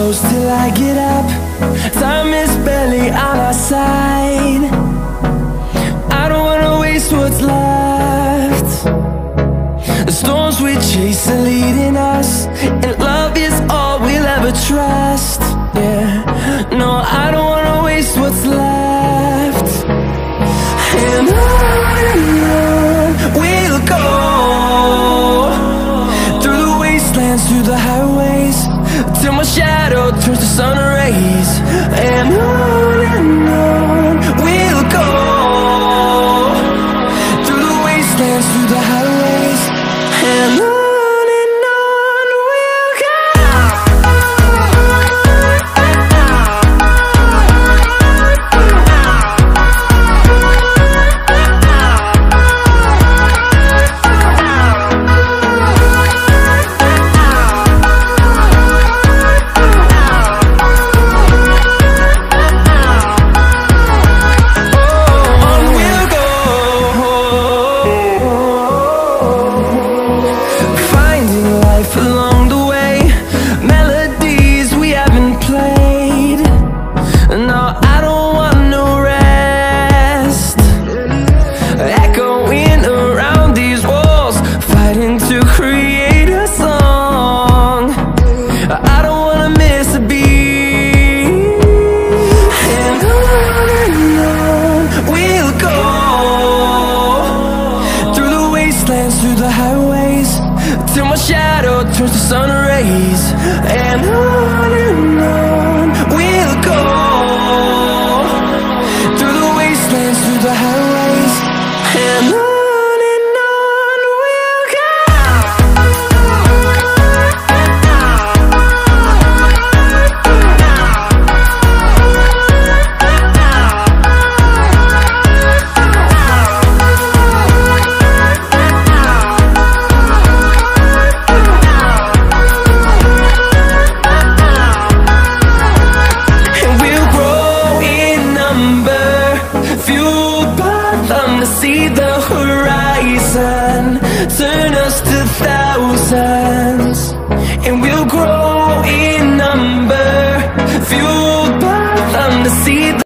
goes till I get up. Time is barely on our side. I don't wanna waste what's left. The storms we chase are leading us, and love is all we'll ever trust. Yeah, no, I don't wanna waste what's left. And on we'll go, through the wastelands, through the highways, till my shadow turns to sun rays. And on we'll go, through the wastelands, through the highways, and on. Along the way, melodies we haven't played. No, I don't want no rest. Echoing around these walls, fighting to create a song. I don't wanna miss a beat. And on we'll go, through the wastelands, through the highways, till my shadow turns to sun rays. And on we'll go, through the wastelands, through the highways, and on. See the horizon turn us to thousands, and we'll grow